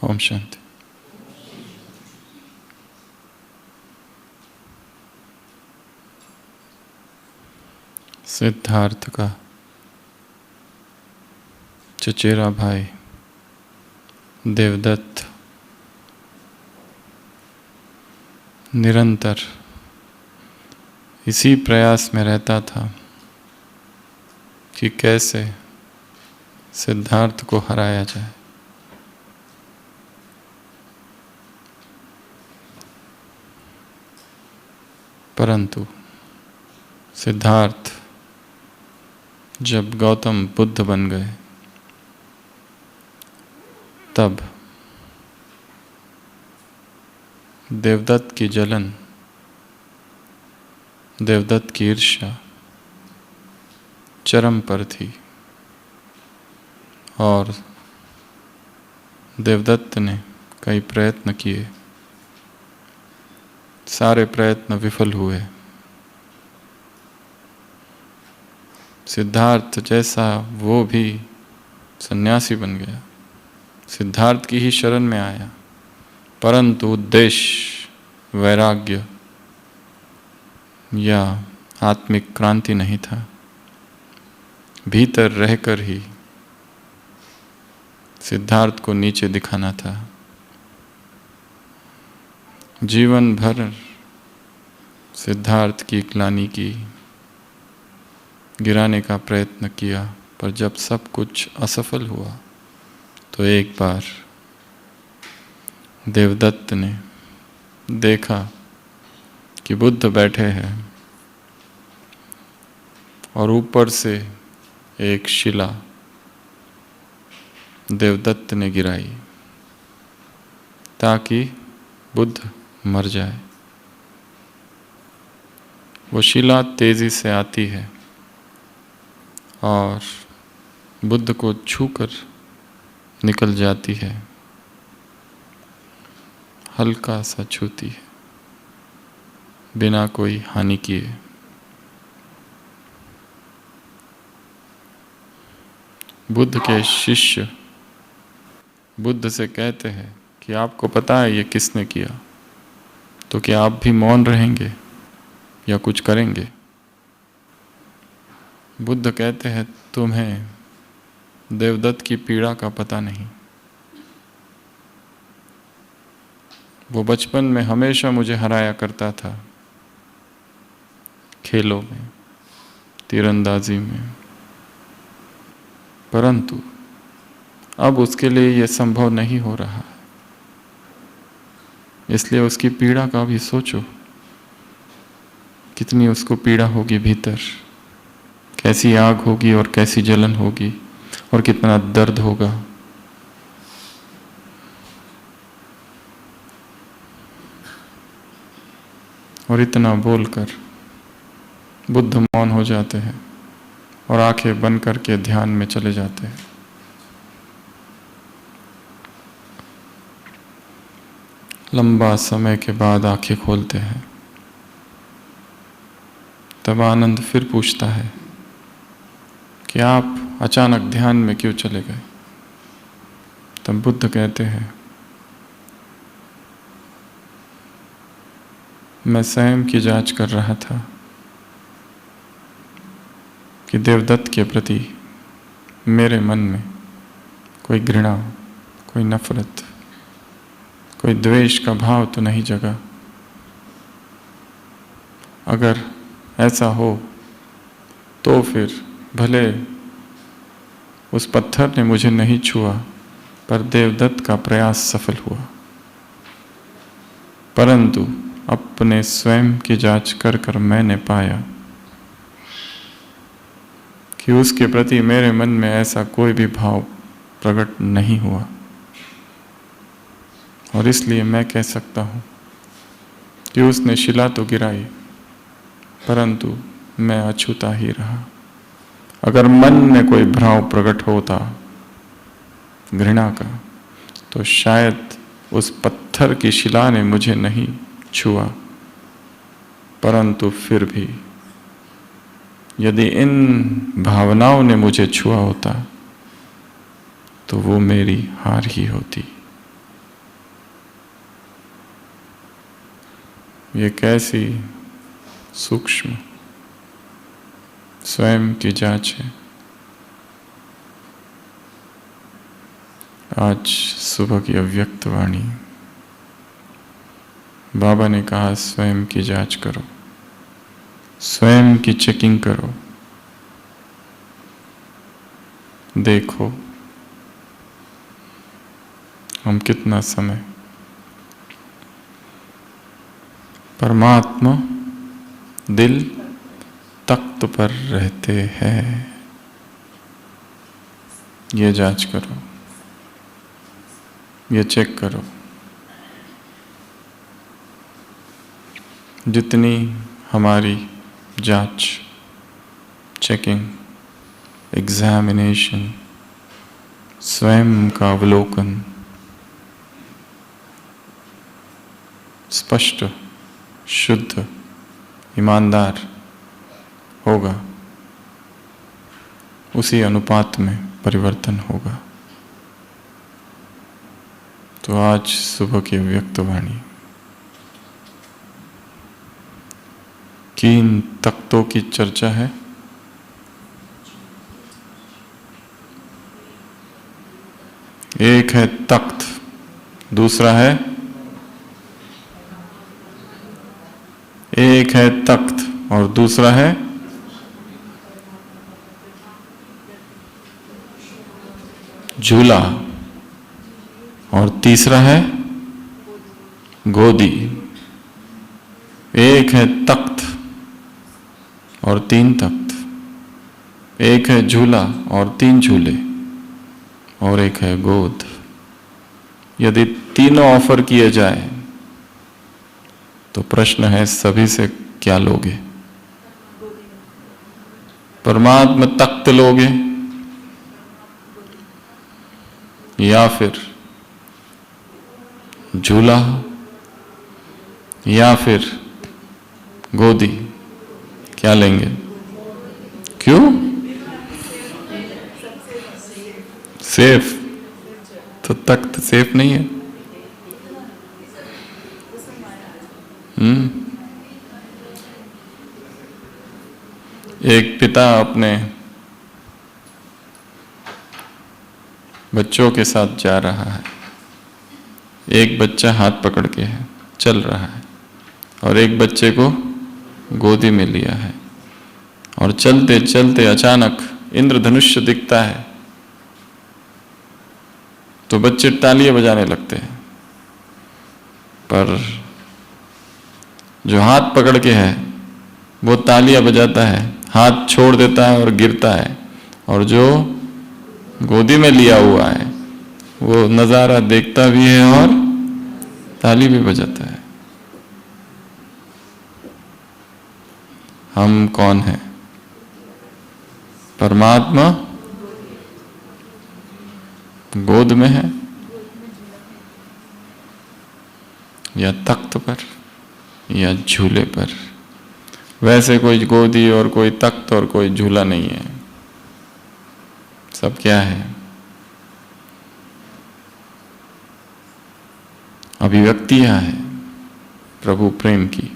ओम शांति। सिद्धार्थ का चचेरा भाई देवदत्त निरंतर इसी प्रयास में रहता था कि कैसे सिद्धार्थ को हराया जाए। परंतु सिद्धार्थ जब गौतम बुद्ध बन गए तब देवदत्त की जलन, देवदत्त की ईर्ष्या चरम पर थी और देवदत्त ने कई प्रयत्न किए, सारे प्रयत्न विफल हुए। सिद्धार्थ जैसा वो भी सन्यासी बन गया, सिद्धार्थ की ही शरण में आया, परंतु उद्देश्य वैराग्य या आत्मिक क्रांति नहीं था। भीतर रहकर ही सिद्धार्थ को नीचे दिखाना था। जीवन भर सिद्धार्थ की ग्लानि की, गिराने का प्रयत्न किया, पर जब सब कुछ असफल हुआ तो एक बार देवदत्त ने देखा कि बुद्ध बैठे हैं और ऊपर से एक शिला देवदत्त ने गिराई ताकि बुद्ध मर जाए। वो शिला तेजी से आती है और बुद्ध को छूकर निकल जाती है, हल्का सा छूती है, बिना कोई हानि किए। बुद्ध के शिष्य बुद्ध से कहते हैं कि आपको पता है ये किसने किया, तो क्या आप भी मौन रहेंगे या कुछ करेंगे? बुद्ध कहते हैं तुम्हें देवदत्त की पीड़ा का पता नहीं। वो बचपन में हमेशा मुझे हराया करता था, खेलों में, तीरंदाजी में, परंतु अब उसके लिए यह संभव नहीं हो रहा है। इसलिए उसकी पीड़ा का भी सोचो, कितनी उसको पीड़ा होगी भीतर, कैसी आग होगी और कैसी जलन होगी और कितना दर्द होगा। और इतना बोलकर बुद्ध मौन हो जाते हैं और आंखें बंद करके ध्यान में चले जाते हैं। लंबा समय के बाद आंखें खोलते हैं, तब आनंद फिर पूछता है कि आप अचानक ध्यान में क्यों चले गए? तब बुद्ध कहते हैं मैं स्वयं की जांच कर रहा था कि देवदत्त के प्रति मेरे मन में कोई घृणा, कोई नफरत, कोई द्वेष का भाव तो नहीं जगा। अगर ऐसा हो तो फिर भले उस पत्थर ने मुझे नहीं छुआ, पर देवदत्त का प्रयास सफल हुआ। परंतु अपने स्वयं की जांच कर कर मैंने पाया कि उसके प्रति मेरे मन में ऐसा कोई भी भाव प्रकट नहीं हुआ। और इसलिए मैं कह सकता हूँ कि उसने शिला तो गिराई, परंतु मैं अछूता ही रहा। अगर मन में कोई भाव प्रकट होता घृणा का, तो शायद उस पत्थर की शिला ने मुझे नहीं छुआ। परंतु फिर भी यदि इन भावनाओं ने मुझे छुआ होता तो वो मेरी हार ही होती। ये कैसी सूक्ष्म स्वयं की जांच है। आज सुबह की अव्यक्त वाणी, बाबा ने कहा स्वयं की जांच करो, स्वयं की चेकिंग करो, देखो हम कितना समय परमात्मा दिल तख्त पर रहते हैं। ये जांच करो, ये चेक करो। जितनी हमारी जांच, चेकिंग, एग्जामिनेशन, स्वयं का अवलोकन स्पष्ट, शुद्ध, ईमानदार होगा, उसी अनुपात में परिवर्तन होगा। तो आज सुबह की व्यक्त वाणी किन तख्तों की चर्चा है? एक है तख्त, दूसरा है, एक है तख्त और दूसरा है झूला और तीसरा है गोदी। एक है तख्त और 3 तख्त, एक है झूला और 3 झूले, और एक है गोद। यदि तीनों ऑफर किए जाए तो प्रश्न है सभी से क्या लोगे? परमात्मा तख्त लोगे या फिर झूला या फिर गोदी? क्या लेंगे? क्यों? सेफ? तो तख्त सेफ नहीं है। एक पिता अपने बच्चों के साथ जा रहा है। एक बच्चा हाथ पकड़ के है, चल रहा है, और एक बच्चे को गोदी में लिया है, और चलते चलते अचानक इंद्रधनुष दिखता है तो बच्चे तालियां बजाने लगते हैं। पर जो हाथ पकड़ के है वो तालियां बजाता है, हाथ छोड़ देता है और गिरता है, और जो गोदी में लिया हुआ है वो नज़ारा देखता भी है और ताली भी बजाता है। हम कौन हैं? परमात्मा गोद में है या तख्त पर या झूले पर? वैसे कोई गोदी और कोई तख्त और कोई झूला नहीं है। सब क्या है? अभिव्यक्तियां है प्रभु प्रेम की।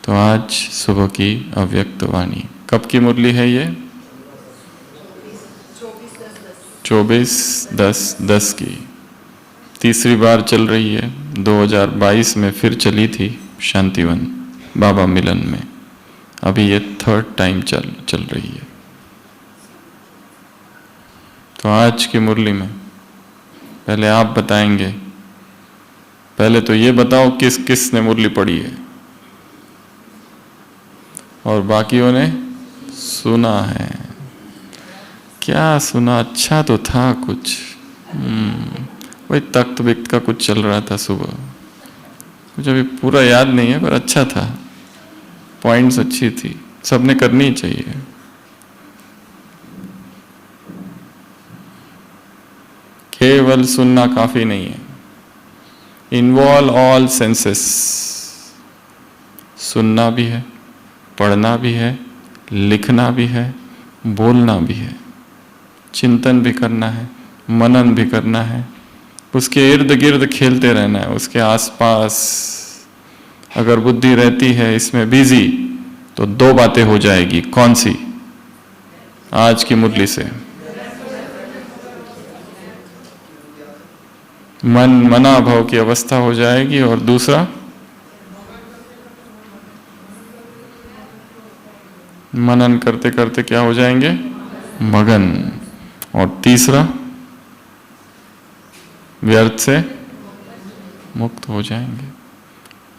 तो आज सुबह की अव्यक्त वाणी कब की मुरली है? ये 24/10/10 की तीसरी बार चल रही है। 2022 में फिर चली थी शांतिवन बाबा मिलन में, अभी ये 3rd टाइम चल रही है। तो आज की मुरली में पहले आप बताएंगे, पहले तो ये बताओ किस किस ने मुरली पढ़ी है और बाकियों ने सुना है। क्या सुना? अच्छा तो था कुछ, वही तख्त विक्त का कुछ चल रहा था सुबह, मुझे अभी पूरा याद नहीं है, पर अच्छा था, पॉइंट्स अच्छी थी, सबने करनी चाहिए। केवल सुनना काफी नहीं है, इन्वॉल्व ऑल सेंसेस। सुनना भी है, पढ़ना भी है, लिखना भी है, बोलना भी है, चिंतन भी करना है, मनन भी करना है, उसके इर्द गिर्द खेलते रहना है, उसके आसपास अगर बुद्धि रहती है इसमें बिजी तो दो बातें हो जाएगी। कौन सी? आज की मुरली से मन मना भाव की अवस्था हो जाएगी, और दूसरा मनन करते करते क्या हो जाएंगे? मगन। और तीसरा व्यर्थ से मुक्त हो जाएंगे।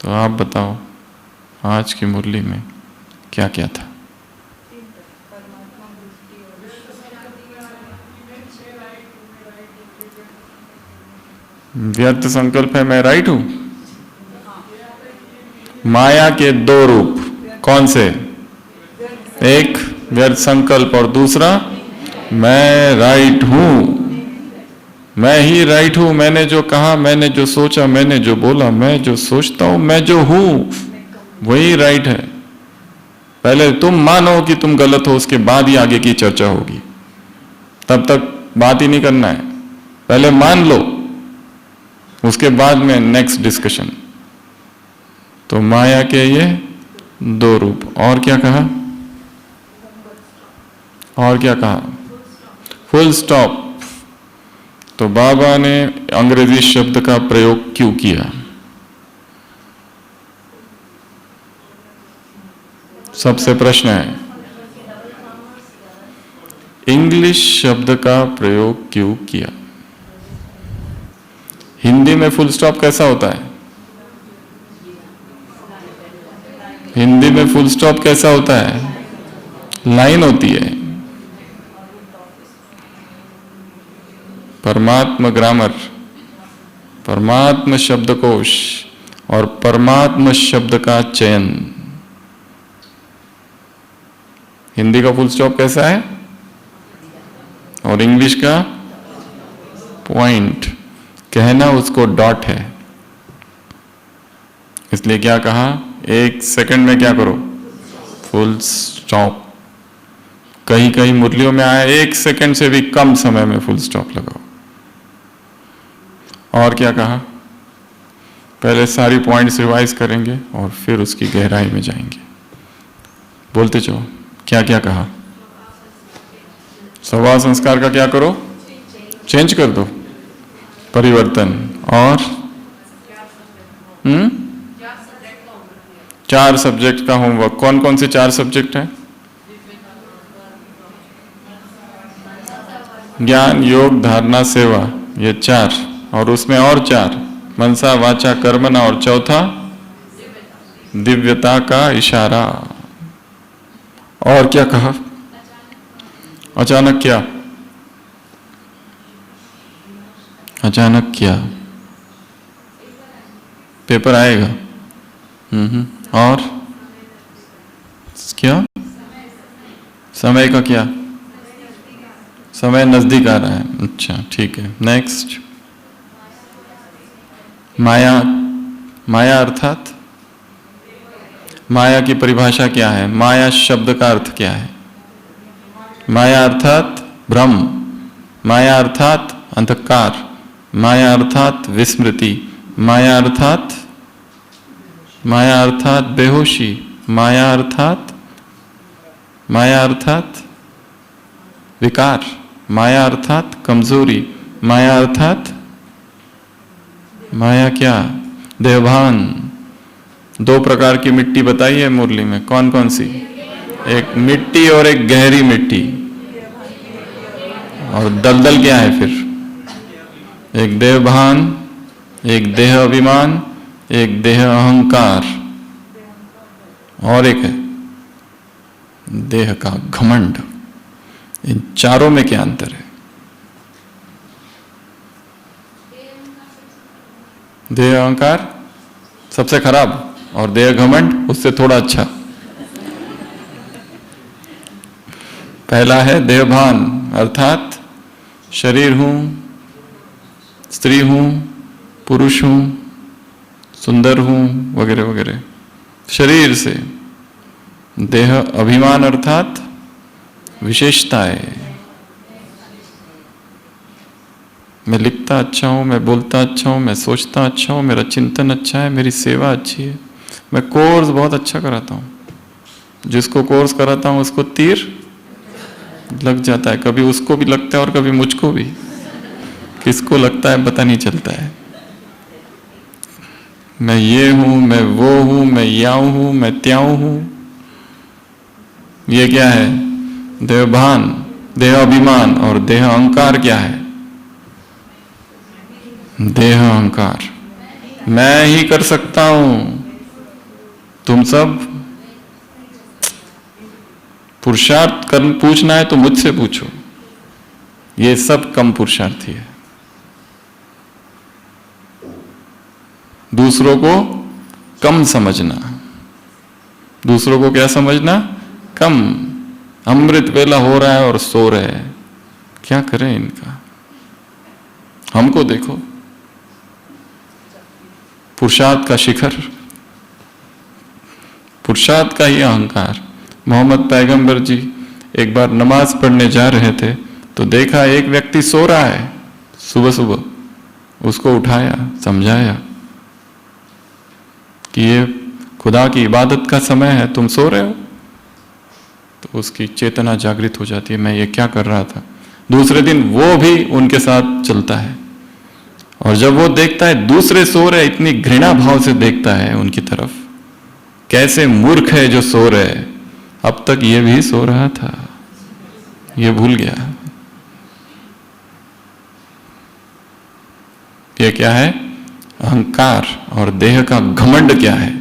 तो आप बताओ आज की मुरली में क्या क्या था? व्यर्थ संकल्प है, मैं राइट हूं? माया के दो रूप कौन से? एक व्यर्थ संकल्प और दूसरा मैं राइट हूं, मैं ही राइट हूं। मैंने जो कहा, मैंने जो सोचा, मैंने जो बोला, मैं जो सोचता हूं, मैं जो हूं वही राइट है। पहले तुम मानो कि तुम गलत हो, उसके बाद ही आगे की चर्चा होगी। तब तक बात ही नहीं करना है, पहले मान लो, उसके बाद में नेक्स्ट डिस्कशन। तो माया के ये दो रूप। और क्या कहा? और क्या कहा? Full stop. तो बाबा ने अंग्रेजी शब्द का प्रयोग क्यों किया? सबसे प्रश्न है, इंग्लिश शब्द का प्रयोग क्यों किया? हिंदी में फुल स्टॉप कैसा होता है? हिंदी में फुल स्टॉप कैसा होता है? लाइन होती है। परमात्मा ग्रामर, परमात्मा शब्दकोश और परमात्मा शब्द का चयन। हिंदी का फुल स्टॉप कैसा है और इंग्लिश का पॉइंट, कहना उसको डॉट है। इसलिए क्या कहा? एक सेकंड में क्या करो? Full stop. कहीं कहीं मुरलियों में आया एक सेकंड से भी कम समय में फुल स्टॉप लगाओ। और क्या कहा? पहले सारी पॉइंट्स रिवाइज करेंगे और फिर उसकी गहराई में जाएंगे। बोलते जाओ, क्या क्या कहा? स्वभाव संस्कार का क्या करो? चेंज कर दो, परिवर्तन। और 4 सब्जेक्ट का होमवर्क। कौन कौन से 4 सब्जेक्ट हैं? ज्ञान, योग, धारणा, सेवा, ये 4। और उसमें और 4, मनसा, वाचा, कर्मणा, और चौथा दिव्यता का इशारा। और क्या कहा? अचानक क्या? अचानक क्या? पेपर आएगा। और क्या? समय का क्या? समय नजदीक आ रहा है। अच्छा, ठीक है। नेक्स्ट, माया। माया अर्थात, माया की परिभाषा क्या है? माया शब्द का अर्थ क्या है? माया अर्थात भ्रम, माया अर्थात अंधकार, माया अर्थात विस्मृति, माया अर्थात बेहोशी, माया अर्थात विकार, माया अर्थात कमजोरी, माया अर्थात माया क्या? देवभान। 2 प्रकार की मिट्टी बताई है मुरली में, कौन कौन सी? एक मिट्टी और एक गहरी मिट्टी। और दलदल क्या है फिर? एक देवभान, एक देह अभिमान, एक देह अहंकार, और एक है देह का घमंड। इन चारों में क्या अंतर है? देह अहंकार सबसे खराब और देह घमंड उससे थोड़ा अच्छा। पहला है देहभान, अर्थात शरीर हूं, स्त्री हूं, पुरुष हूं, सुंदर हूं, वगैरह वगैरह, शरीर से। देह अभिमान अर्थात विशेषताएं। मैं लिखता अच्छा हूं, मैं बोलता अच्छा हूं, मैं सोचता अच्छा हूं, मेरा चिंतन अच्छा है, मेरी सेवा अच्छी है, मैं कोर्स बहुत अच्छा कराता हूँ, जिसको कोर्स कराता हूँ उसको तीर लग जाता है, कभी उसको भी लगता है और कभी मुझको भी। किसको लगता है पता नहीं चलता है। मैं ये हूं, मैं वो हूं, मैं याऊ हूं, मैं त्याऊ हूं। ये क्या है? देहभान, देह अभिमान और देह अहंकार क्या है? देह अहंकार। मैं ही कर सकता हूं, तुम सब पुरुषार्थ कर पूछना है तो मुझसे पूछो। ये सब कम पुरुषार्थी है। दूसरों को कम समझना, दूसरों को क्या समझना? कम। अमृत वेला हो रहा है और सो रहे हैं, क्या करें इनका? हमको देखो, पुरुषार्थ का शिखर, पुरुषार्थ का ही अहंकार। मोहम्मद पैगंबर जी एक बार नमाज पढ़ने जा रहे थे तो देखा एक व्यक्ति सो रहा है सुबह सुबह। उसको उठाया, समझाया कि ये खुदा की इबादत का समय है, तुम सो रहे हो। तो उसकी चेतना जागृत हो जाती है, मैं ये क्या कर रहा था। दूसरे दिन वो भी उनके साथ चलता है और जब वो देखता है दूसरे सो रहे, इतनी घृणा भाव से देखता है उनकी तरफ, कैसे मूर्ख है जो सो रहे, अब तक ये भी सो रहा था, ये भूल गया। ये क्या है? अहंकार। और देह का घमंड क्या है?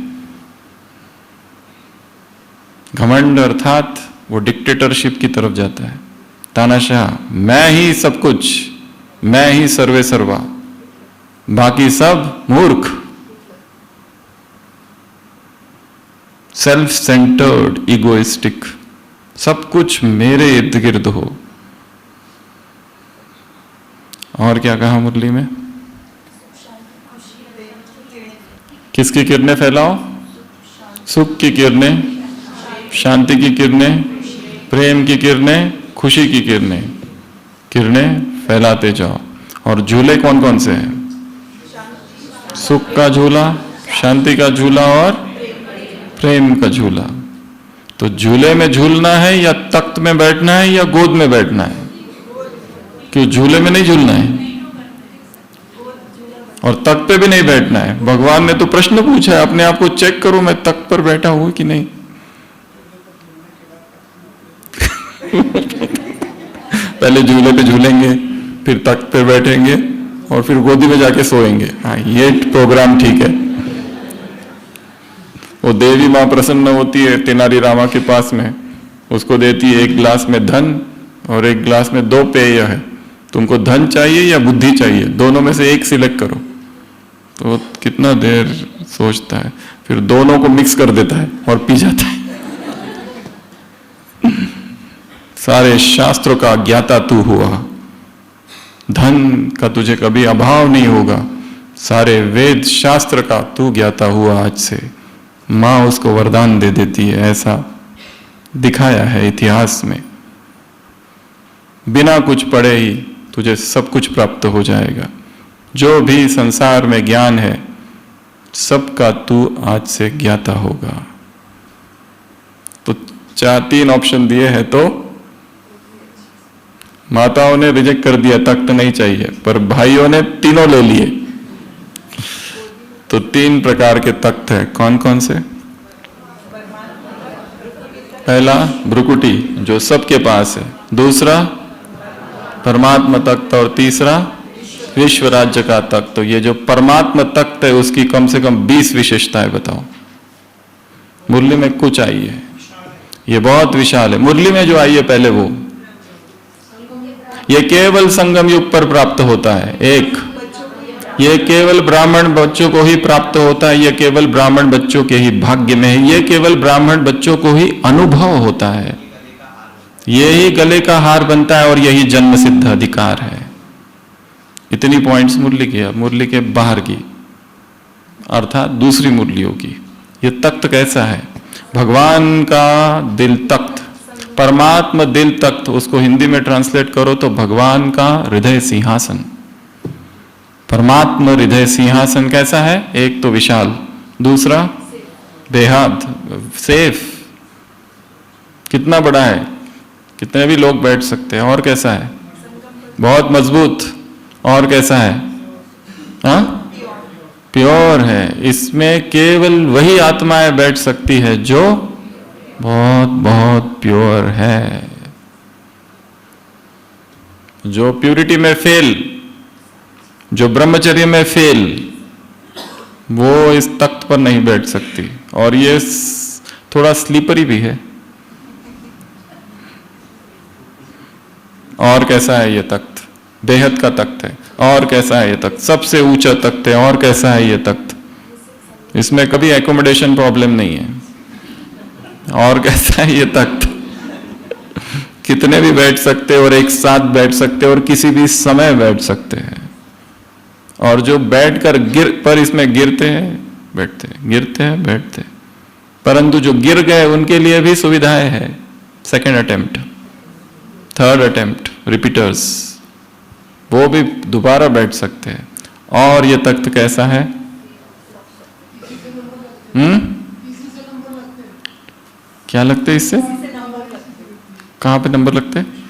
घमंड अर्थात वो डिक्टेटरशिप की तरफ जाता है, तानाशाह। मैं ही सब कुछ, मैं ही सर्वे सर्वा, बाकी सब मूर्ख। सेल्फ सेंटर्ड, इगोइस्टिक, सब कुछ मेरे इर्द गिर्द हो। और क्या कहा मुरली में? किसकी किरणें फैलाओ? सुख की किरणें, शांति की किरणें, प्रेम की किरणें, खुशी की किरणें, किरणें फैलाते जाओ। और झूले कौन कौन से हैं? सुख का झूला, शांति का झूला और प्रेम का झूला। तो झूले में झूलना है या तख्त में बैठना है या गोद में बैठना है? क्यों झूले में नहीं झूलना है और तख्त पे भी नहीं बैठना है? भगवान ने तो प्रश्न पूछा है, अपने आप को चेक करो, मैं तख्त पर बैठा हूं कि नहीं। पहले झूले पे झूलेंगे, फिर तख्त पे बैठेंगे और फिर गोदी में जाके सोएंगे। हाँ, ये प्रोग्राम ठीक है। वो देवी माँ प्रसन्न होती है तेनाली रामा के पास में, उसको देती है एक गिलास में धन और एक गिलास में 2 पेय है। तुमको धन चाहिए या बुद्धि चाहिए? दोनों में से एक सिलेक्ट करो। तो कितना देर सोचता है, फिर दोनों को मिक्स कर देता है और पी जाता है। सारे शास्त्रों का ज्ञाता तू हुआ, धन का तुझे कभी अभाव नहीं होगा, सारे वेद शास्त्र का तू ज्ञाता हुआ आज से। माँ उसको वरदान दे देती है, ऐसा दिखाया है इतिहास में। बिना कुछ पढ़े ही तुझे सब कुछ प्राप्त हो जाएगा। जो भी संसार में ज्ञान है सबका तू आज से ज्ञाता होगा। तो 3 ऑप्शन दिए हैं, तो माताओं ने रिजेक्ट कर दिया, तख्त नहीं चाहिए, पर भाइयों ने तीनों ले लिए। तो 3 प्रकार के तख्त है। कौन कौन से? पहला भ्रुकुटी, जो सबके पास है। दूसरा परमात्मा तख्त और तीसरा विश्व राज्य का तख्त। तो ये जो परमात्मा तख्त है उसकी कम से कम 20 विशेषताएं बताओ। मुरली में कुछ आई है, ये बहुत विशाल है। मुरली में जो आई है पहले वो, ये केवल संगम युग पर प्राप्त होता है। एक, ये केवल ब्राह्मण बच्चों को ही प्राप्त होता है, ये केवल ब्राह्मण बच्चों के ही भाग्य में है, ये केवल ब्राह्मण बच्चों को ही अनुभव होता है, ये ही गले का हार बनता है और यही जन्म सिद्ध अधिकार है। इतनी पॉइंट्स मुरली की है। मुरली के बाहर की अर्थात दूसरी मुरलियों की। ये तख्त कैसा है? भगवान का दिल तख्त, परमात्मा दिल तख्त। उसको हिंदी में ट्रांसलेट करो तो भगवान का हृदय सिंहासन। परमात्मा हृदय सिंहासन कैसा है? एक तो विशाल, दूसरा बेहद सेफ, कितना बड़ा है, कितने भी लोग बैठ सकते हैं। और कैसा है? बहुत मजबूत। और कैसा है? हाँ, प्योर है। इसमें केवल वही आत्माएं बैठ सकती है जो बहुत बहुत प्योर है। जो प्यूरिटी में फेल, जो ब्रह्मचर्य में फेल, वो इस तख्त पर नहीं बैठ सकती। और ये थोड़ा स्लीपरी भी है। और कैसा है ये तख्त? बेहद का तख्त है। और कैसा है ये तख्त? सबसे ऊंचा तख्त है। और कैसा है ये तख्त? इसमें कभी एकोमोडेशन प्रॉब्लम नहीं है। और कैसा है ये तख्त? कितने भी बैठ सकते और एक साथ बैठ सकते और किसी भी समय बैठ सकते हैं। और जो बैठकर पर इसमें गिरते हैं, बैठते हैं, गिरते हैं, बैठते हैं। परंतु जो गिर गए उनके लिए भी सुविधाएं हैं। Second attempt, third attempt, repeaters, वो भी दोबारा बैठ सकते हैं। और ये तख्त कैसा है? क्या लगते हैं इससे? कहाँ पे नंबर लगते हैं?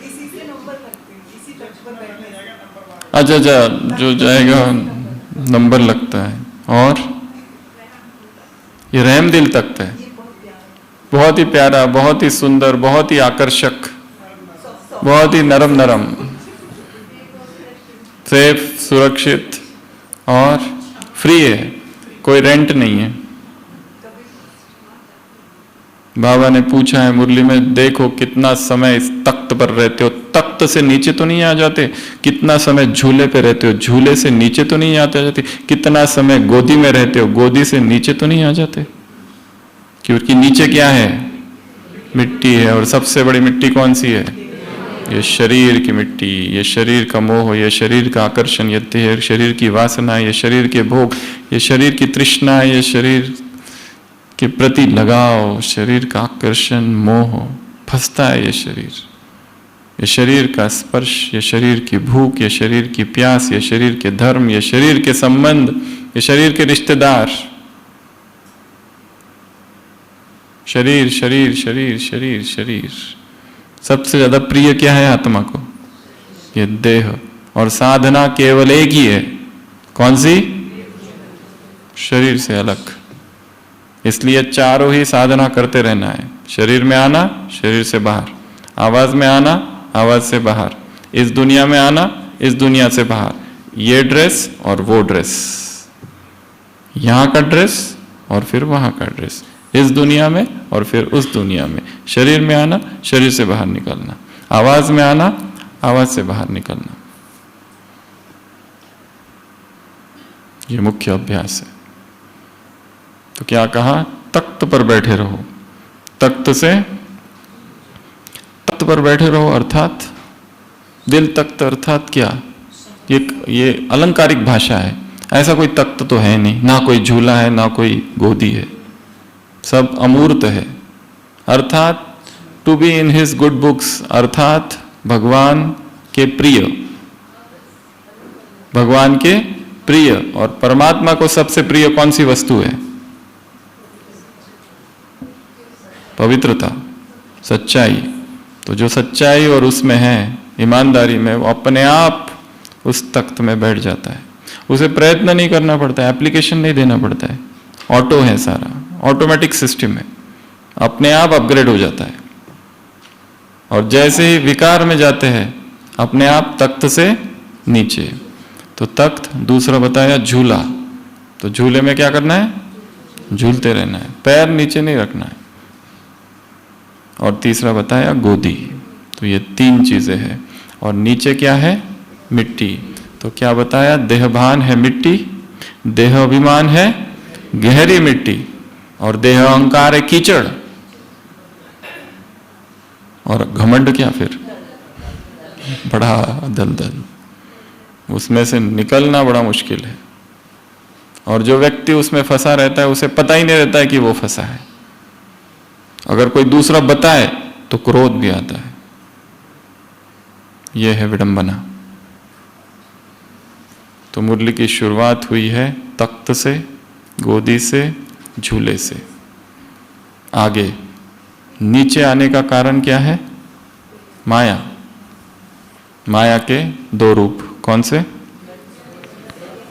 अच्छा अच्छा, जो जाएगा नंबर लगता है। और ये रहम दिल तख्त है। बहुत ही प्यारा, बहुत ही सुंदर, बहुत ही आकर्षक, बहुत ही नरम नरम, सेफ, सुरक्षित और फ्री है। कोई रेंट नहीं है। बाबा ने पूछा है मुरली में, देखो कितना समय इस तख्त पर रहते हो, तख्त से नीचे तो नहीं आ जाते? कितना समय झूले पे रहते हो, झूले से नीचे तो नहीं आते जाते? कितना समय गोदी में रहते हो, गोदी से नीचे तो नहीं आ जाते? क्योंकि नीचे क्या है? मिट्टी है। और सबसे बड़ी मिट्टी कौन सी है? ये शरीर की मिट्टी, ये शरीर का मोह, ये शरीर का आकर्षण, ये शरीर की वासना, ये शरीर के भोग, ये शरीर की तृष्णा, ये शरीर के प्रति लगाव, शरीर का आकर्षण, मोह, फंसता है ये शरीर का स्पर्श, ये शरीर की भूख, ये शरीर की प्यास, ये शरीर के धर्म, ये शरीर के संबंध, ये शरीर के रिश्तेदार। शरीर शरीर शरीर शरीर शरीर। सबसे ज्यादा प्रिय क्या है आत्मा को? ये देह। और साधना केवल एक ही है। कौन सी? शरीर से अलग। इसलिए चारों ही साधना करते रहना है। शरीर में आना, शरीर से बाहर, आवाज में आना, आवाज से बाहर, इस दुनिया में आना, इस दुनिया से बाहर, ये ड्रेस और वो ड्रेस, यहां का ड्रेस और फिर वहां का ड्रेस, इस दुनिया में और फिर उस दुनिया में। शरीर में आना, शरीर से बाहर निकलना, आवाज में आना, आवाज से बाहर निकलना। ये मुख्य अभ्यास है। तो क्या कहा? तख्त पर बैठे रहो। तख्त पर बैठे रहो अर्थात दिल तख्त अर्थात क्या? ये अलंकारिक भाषा है। ऐसा कोई तख्त तो है नहीं, ना कोई झूला है, ना कोई गोदी है, सब अमूर्त है। अर्थात to be in his good books, अर्थात भगवान के प्रिय, भगवान के प्रिय। और परमात्मा को सबसे प्रिय कौन सी वस्तु है? पवित्रता, सच्चाई। तो जो सच्चाई और उसमें है, ईमानदारी में, वो अपने आप उस तख्त में बैठ जाता है। उसे प्रयत्न नहीं करना पड़ता है, एप्लीकेशन नहीं देना पड़ता है, ऑटो है, सारा ऑटोमेटिक सिस्टम है, अपने आप अपग्रेड हो जाता है। और जैसे ही विकार में जाते हैं, अपने आप तख्त से नीचे। तो तख्त, दूसरा बताया झूला। तो झूले में क्या करना है? झूलते रहना है, पैर नीचे नहीं रखना है। और तीसरा बताया गोदी। तो ये तीन चीजें हैं। और नीचे क्या है? मिट्टी। तो क्या बताया? देहभान है मिट्टी, देह अभिमान है गहरी मिट्टी, और देह अहंकार है कीचड़, और घमंड क्या फिर? बड़ा दलदल। उसमें से निकलना बड़ा मुश्किल है। और जो व्यक्ति उसमें फंसा रहता है, उसे पता ही नहीं रहता है कि वो फंसा है। अगर कोई दूसरा बताए तो क्रोध भी आता है। यह है विडंबना। तो मुरली की शुरुआत हुई है तख्त से, गोदी से, झूले से। आगे। नीचे आने का कारण क्या है? माया। माया के दो रूप, कौन से?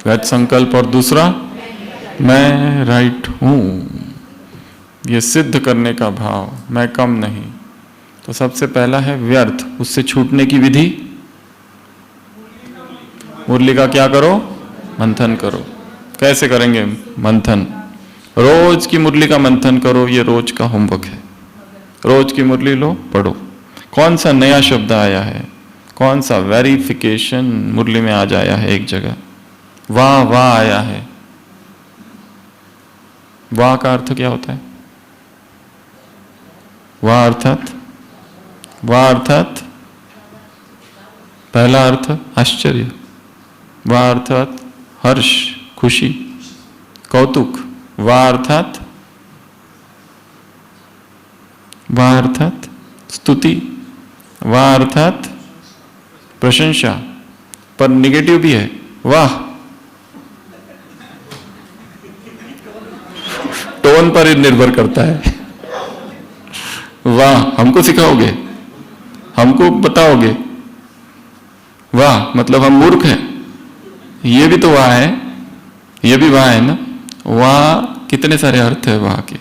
व्यर्थ संकल्प और दूसरा मैं राइट हूं, ये सिद्ध करने का भाव, मैं कम नहीं। तो सबसे पहला है व्यर्थ, उससे छूटने की विधि, मुरली का क्या करो? मंथन करो। कैसे करेंगे मंथन? रोज की मुरली का मंथन करो, ये रोज का होमवर्क है। रोज की मुरली लो, पढ़ो, कौन सा नया शब्द आया है, कौन सा वेरिफिकेशन मुरली में आज आया है एक जगह, वाह वाह आया है। वाह का अर्थ क्या होता है? वाह अर्थात पहला अर्थ आश्चर्य, वाह अर्थात हर्ष, खुशी, कौतुक, वाह अर्थात स्तुति, वाह अर्थात प्रशंसा। पर निगेटिव भी है, वाह टोन पर ही निर्भर करता है। वाह हमको सिखाओगे, हमको बताओगे, वाह मतलब हम मूर्ख हैं, ये भी तो वाह है, ये भी वाह है ना। वाह कितने सारे अर्थ है वाह के।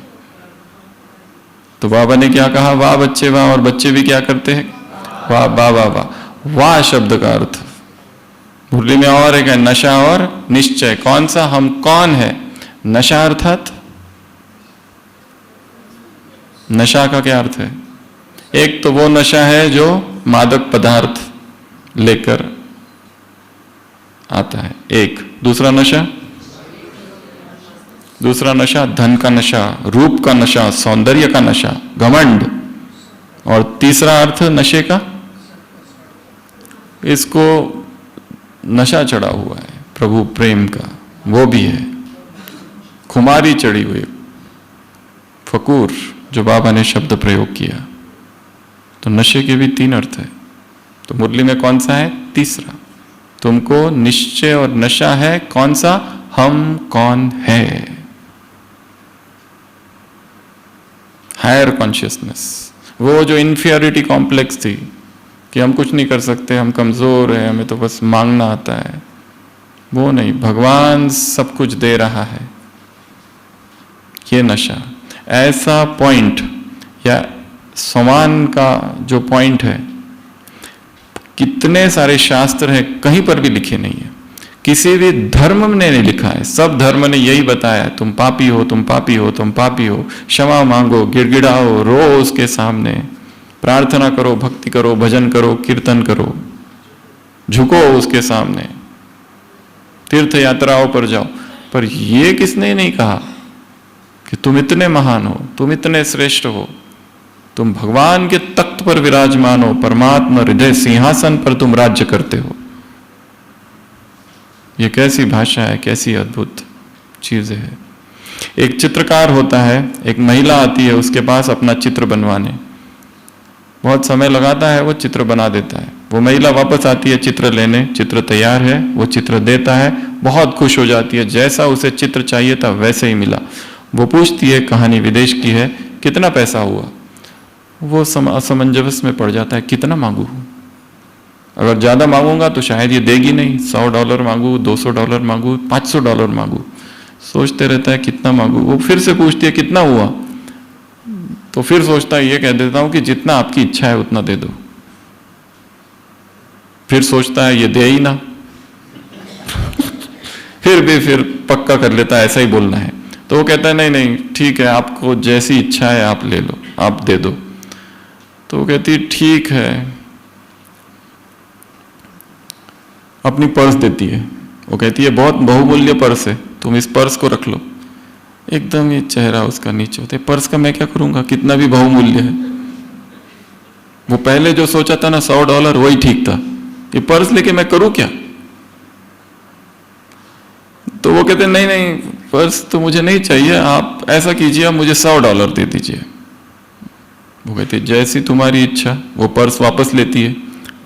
तो बाबा ने क्या कहा? वाह बच्चे वाह, और बच्चे भी क्या करते हैं? वाह वाह वाह वाह। वाह शब्द का अर्थ मुरली में और एक है नशा और निश्चय। कौन सा? हम कौन है? नशा अर्थात, नशा का क्या अर्थ है? एक तो वो नशा है जो मादक पदार्थ लेकर आता है, एक। दूसरा नशा धन का नशा, रूप का नशा, सौंदर्य का नशा, घमंड। और तीसरा अर्थ नशे का, इसको नशा चढ़ा हुआ है प्रभु प्रेम का, वो भी है, खुमारी चढ़ी हुई, फकूर, जो बाबा ने शब्द प्रयोग किया। तो नशे के भी तीन अर्थ है। तो मुरली में कौन सा है? तीसरा। तुमको निश्चय और नशा है, कौन सा? हम कौन है, हायर कॉन्शियसनेस। वो जो इन्फीरियरिटी कॉम्प्लेक्स थी कि हम कुछ नहीं कर सकते, हम कमजोर हैं, हमें तो बस मांगना आता है, वो नहीं, भगवान सब कुछ दे रहा है, ये नशा। ऐसा पॉइंट या समान का जो पॉइंट है, कितने सारे शास्त्र हैं, कहीं पर भी लिखे नहीं है, किसी भी धर्म ने नहीं लिखा है। सब धर्म ने यही बताया है, तुम पापी हो, तुम पापी हो, तुम पापी हो, क्षमा मांगो, गिड़गिड़ाओ, रो उसके सामने, प्रार्थना करो, भक्ति करो, भजन करो, कीर्तन करो, झुको उसके सामने, तीर्थ यात्राओं पर जाओ। पर ये किसने नहीं कहा कि तुम इतने महान हो, तुम इतने श्रेष्ठ हो, तुम भगवान के तख्त पर विराजमान हो, परमात्मा हृदय सिंहासन पर तुम राज्य करते हो। ये कैसी भाषा है, कैसी अद्भुत चीज है। एक चित्रकार होता है, एक महिला आती है उसके पास अपना चित्र बनवाने, बहुत समय लगाता है, वो चित्र बना देता है। वो महिला वापस आती है चित्र लेने, चित्र तैयार है, वो चित्र देता है, बहुत खुश हो जाती है, जैसा उसे चित्र चाहिए था वैसे ही मिला। वो पूछती है, कहानी विदेश की है, कितना पैसा हुआ? वो असमंजस में पड़ जाता है, कितना मांगू? अगर ज्यादा मांगूंगा तो शायद ये देगी नहीं, $100 मांगू, $200 मांगू, $500 मांगू, सोचते रहता है कितना मांगू। वो फिर से पूछती है कितना हुआ? तो फिर सोचता है, ये कह देता हूं कि जितना आपकी इच्छा है उतना दे दो। फिर सोचता है ये दे ही ना फिर पक्का कर लेता है ऐसा ही बोलना है। तो वो कहता है नहीं नहीं ठीक है, आपको जैसी इच्छा है आप ले लो, आप दे दो। तो वो कहती है ठीक है, अपनी पर्स देती है। वो कहती है बहुत बहुमूल्य पर्स है, तुम इस पर्स को रख लो। एकदम ये चेहरा उसका नीचे होता है, पर्स का मैं क्या करूंगा, कितना भी बहुमूल्य है। वो पहले जो सोचा था ना $100 वही ठीक था, ये पर्स लेके मैं करूं क्या? तो वो कहते नहीं नहीं पर्स तो मुझे नहीं चाहिए, आप ऐसा कीजिए, आप मुझे $100 दे दीजिए। वो कहती है जैसी तुम्हारी इच्छा। वो पर्स वापस लेती है,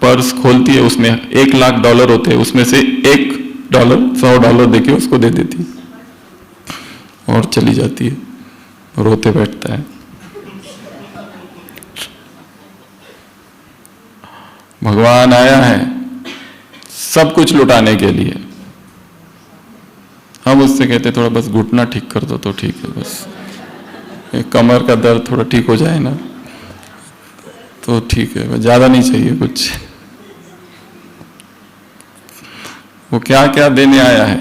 पर्स खोलती है, उसमें $1,00,000 होते हैं, उसमें से $1 $100 देके उसको दे देती है और चली जाती है। रोते बैठता है। भगवान आया है सब कुछ लुटाने के लिए। हम उससे कहते थोड़ा बस घुटना ठीक कर दो तो ठीक है, बस कमर का दर्द थोड़ा ठीक हो जाए ना तो ठीक है, ज्यादा नहीं चाहिए कुछ। वो क्या क्या देने आया है,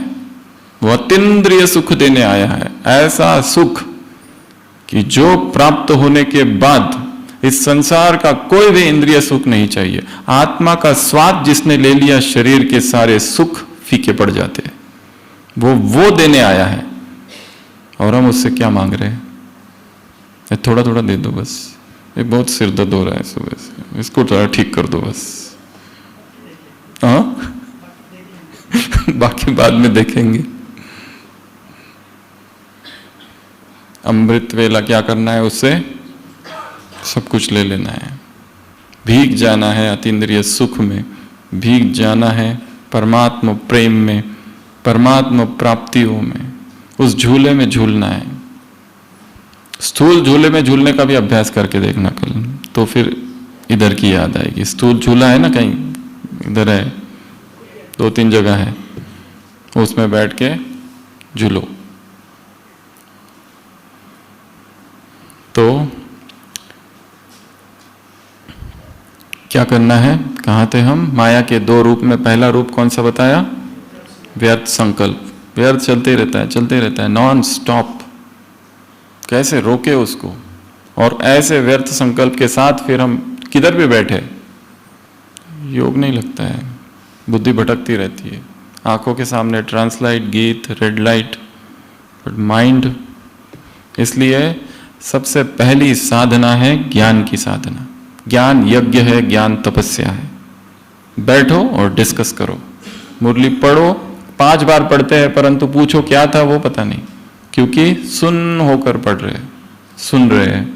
वो अतीन्द्रिय सुख देने आया है, ऐसा सुख कि जो प्राप्त होने के बाद इस संसार का कोई भी इंद्रिय सुख नहीं चाहिए। आत्मा का स्वाद जिसने ले लिया, शरीर के सारे सुख फीके पड़ जाते हैं। वो देने आया है और हम उससे क्या मांग रहे हैं? थोड़ा थोड़ा दे दो बस, ये बहुत सिर दर्द हो रहा है सुबह से, इसको थोड़ा ठीक कर दो बस। हाँ बाकी बाद में देखेंगे। अमृत वेला क्या करना है, उससे सब कुछ ले लेना है, भीग जाना है अतीन्द्रिय सुख में, भीग जाना है परमात्मा प्रेम में, परमात्मा प्राप्तियों में, उस झूले में झूलना है। स्थूल झूले में झूलने का भी अभ्यास करके देखना कल, तो फिर इधर की याद आएगी। स्थूल झूला है ना, कहीं इधर है, 2-3 जगह है, उसमें बैठ के झूलो। तो क्या करना है, कहाँ थे हम? माया के 2 रूप में पहला रूप कौन सा बताया? व्यर्थ संकल्प। व्यर्थ चलते रहता है, चलते रहता है नॉन स्टॉप। कैसे रोके उसको? और ऐसे व्यर्थ संकल्प के साथ फिर हम किधर भी बैठे, योग नहीं लगता है, बुद्धि भटकती रहती है। आंखों के सामने ट्रांसलाइट, गीत, रेड लाइट, बट माइंड। इसलिए सबसे पहली साधना है ज्ञान की साधना। ज्ञान यज्ञ है, ज्ञान तपस्या है। बैठो और डिस्कस करो, मुरली पढ़ो, 5 बार पढ़ते हैं परंतु पूछो क्या था वो पता नहीं, क्योंकि सुन होकर पढ़ रहे, सुन रहे हैं।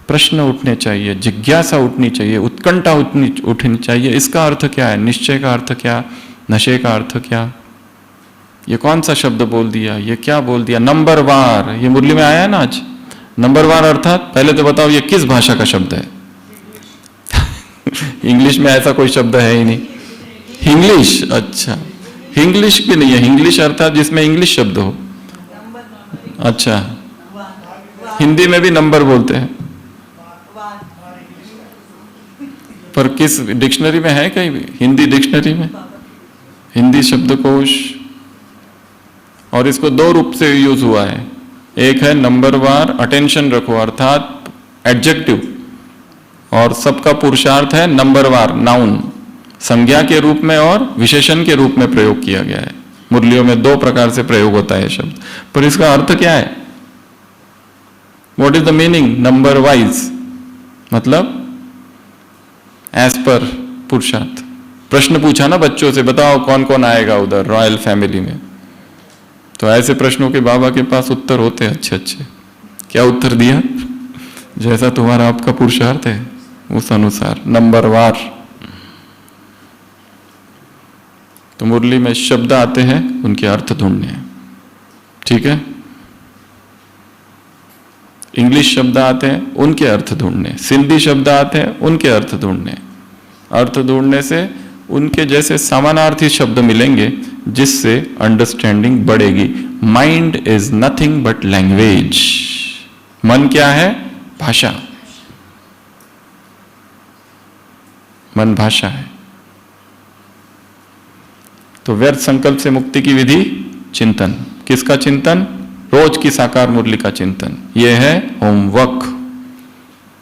प्रश्न उठने चाहिए, जिज्ञासा उठनी चाहिए, उत्कंठा उठनी चाहिए। इसका अर्थ क्या है? निश्चय का अर्थ क्या? नशे का अर्थ क्या? ये कौन सा शब्द बोल दिया, ये क्या बोल दिया? नंबरवार, ये मुरली में आया है ना आज। नंबरवार अर्थात पहले तो बताओ ये किस भाषा का शब्द है? इंग्लिश में ऐसा कोई शब्द है ही नहीं। इंग्लिश, अच्छा, इंग्लिश भी नहीं है। इंग्लिश अर्थात जिसमें इंग्लिश शब्द हो। अच्छा, हिंदी में भी नंबर बोलते हैं, पर किस डिक्शनरी में है? कहीं भी हिंदी डिक्शनरी में, हिंदी शब्दकोश। और इसको 2 रूप से यूज हुआ है। एक है नंबरवार, अटेंशन रखो, अर्थात एडजेक्टिव, और सबका पुरुषार्थ है नंबरवार, नाउन, संज्ञा के रूप में और विशेषण के रूप में प्रयोग किया गया है। मुरलियों में 2 प्रकार से प्रयोग होता है शब्द, पर इसका अर्थ क्या है? What is the meaning? Number wise, मतलब एज पर पुरुषार्थ। प्रश्न पूछा ना बच्चों से, बताओ कौन कौन आएगा उधर रॉयल फैमिली में, तो ऐसे प्रश्नों के बाबा के पास उत्तर होते हैं अच्छे अच्छे। क्या उत्तर दिया? जैसा तुम्हारा आपका पुरुषार्थ है उस अनुसार, नंबरवार। तो मुरली में शब्द आते हैं, उनके अर्थ ढूंढने हैं, ठीक है? इंग्लिश शब्द आते हैं, उनके अर्थ ढूंढने। सिंधी शब्द आते हैं, उनके अर्थ ढूंढने। अर्थ ढूंढने से उनके जैसे समानार्थी शब्द मिलेंगे, जिससे अंडरस्टैंडिंग बढ़ेगी। Mind is nothing but language. मन क्या है? भाषा। मन भाषा है। तो व्यर्थ संकल्प से मुक्ति की विधि, चिंतन। किसका चिंतन? रोज की साकार मुरली का चिंतन। यह है होमवर्क।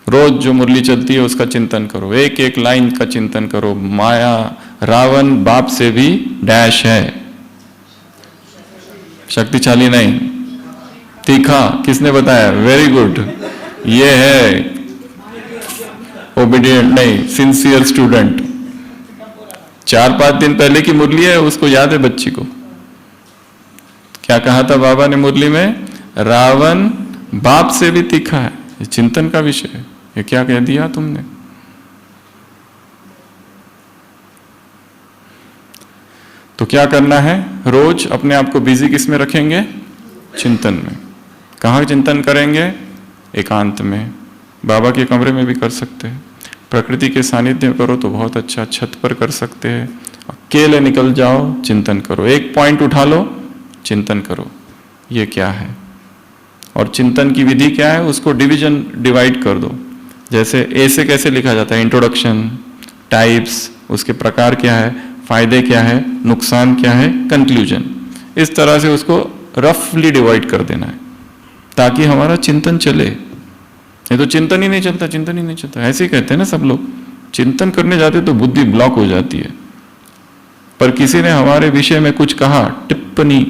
रोज जो मुरली चलती है उसका चिंतन करो, एक एक लाइन का चिंतन करो। माया, रावण बाप से भी डैश है, शक्तिशाली नहीं, तीखा। किसने बताया? Very good. ये है ओबीडियंट नहीं, सिंसियर स्टूडेंट। 4-5 दिन पहले की मुरली है, उसको याद है बच्ची को। क्या कहा था बाबा ने मुरली में? रावण बाप से भी तीखा है। ये चिंतन का विषय है। ये क्या कह दिया तुमने? तो क्या करना है? रोज अपने आप को बिजी किस में रखेंगे? चिंतन में। कहाँ चिंतन करेंगे? एकांत में। बाबा के कमरे में भी कर सकते हैं। प्रकृति के सानिध्य में करो तो बहुत अच्छा, छत पर कर सकते हैं, अकेले निकल जाओ, चिंतन करो, एक पॉइंट उठा लो, चिंतन करो, ये क्या है। और चिंतन की विधि क्या है, उसको डिवाइड कर दो। जैसे ए से कैसे लिखा जाता है, इंट्रोडक्शन, टाइप्स, उसके प्रकार क्या है, फायदे क्या है, नुकसान क्या है, कंक्लूजन, इस तरह से उसको रफली डिवाइड कर देना है ताकि हमारा चिंतन चले। ये तो चिंतन ही नहीं चलता, चिंतन ही नहीं चलता, ऐसे ही कहते हैं ना सब लोग। चिंतन करने जाते तो बुद्धि ब्लॉक हो जाती है। पर किसी ने हमारे विषय में कुछ कहा, टिप्पणी,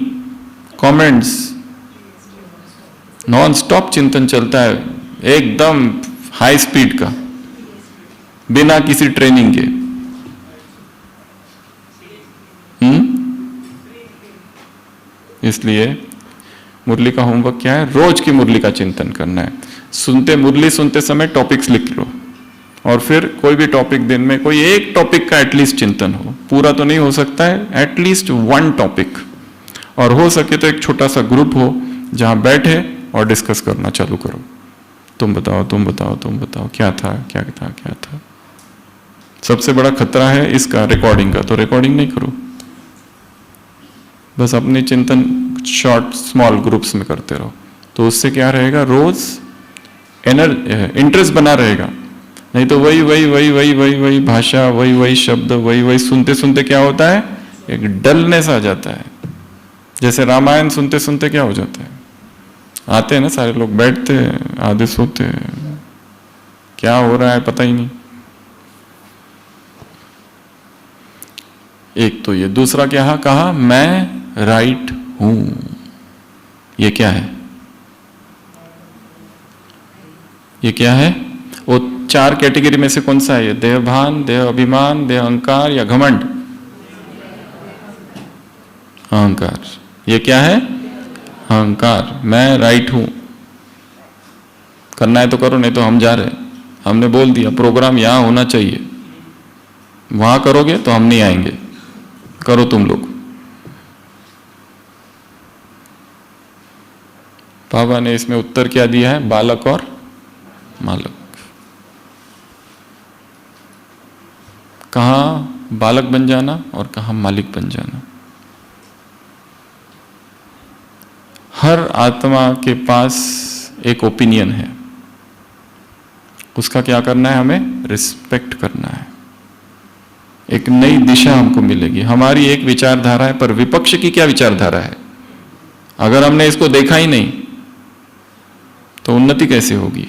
कमेंट्स, नॉन स्टॉप चिंतन चलता है, एकदम हाई स्पीड का, बिना किसी ट्रेनिंग के। इसलिए मुरली का होमवर्क क्या है, रोज की मुरली का चिंतन करना है। मुरली सुनते समय टॉपिक्स लिख लो, और फिर कोई भी टॉपिक, दिन में कोई एक टॉपिक का एटलीस्ट चिंतन हो, पूरा तो नहीं हो सकता है, एटलीस्ट वन टॉपिक। और हो सके तो एक छोटा सा ग्रुप हो जहां बैठे और डिस्कस करना चालू करो, तुम बताओ, तुम बताओ, तुम बताओ, क्या था, क्या था, क्या था। सबसे बड़ा खतरा है इसका रिकॉर्डिंग का, तो रिकॉर्डिंग नहीं करो, बस अपने चिंतन शॉर्ट स्मॉल ग्रुप्स में करते रहो। तो उससे क्या रहेगा, रोज इंटरेस्ट बना रहेगा। नहीं तो वही वही वही वही वही वही भाषा, वही वही शब्द, वही वही सुनते सुनते क्या होता है, एक डलनेस आ जाता है। जैसे रामायण सुनते सुनते क्या हो जाता है, आते हैं ना सारे लोग, बैठते हैं, आधे सोते हैं, क्या हो रहा है पता ही नहीं। एक तो ये, दूसरा क्या कहा, मैं राइट हूं। ये क्या है, ये क्या है, वो चार कैटेगरी में से कौन सा है ये, देहभान, देह अभिमान, देह अहंकार या घमंड। अहंकार। ये क्या है, अहंकार। मैं राइट हूं, करना है तो करो, नहीं तो हम जा रहे हैं, हमने बोल दिया प्रोग्राम यहां होना चाहिए, वहां करोगे तो हम नहीं आएंगे, करो तुम लोग। बाबा ने इसमें उत्तर क्या दिया है, बालक और मालक। कहां बालक बन जाना और कहां मालिक बन जाना। हर आत्मा के पास एक ओपिनियन है, उसका क्या करना है, हमें रिस्पेक्ट करना है। एक नई दिशा हमको मिलेगी। हमारी एक विचारधारा है, पर विपक्ष की क्या विचारधारा है। अगर हमने इसको देखा ही नहीं तो उन्नति कैसे होगी।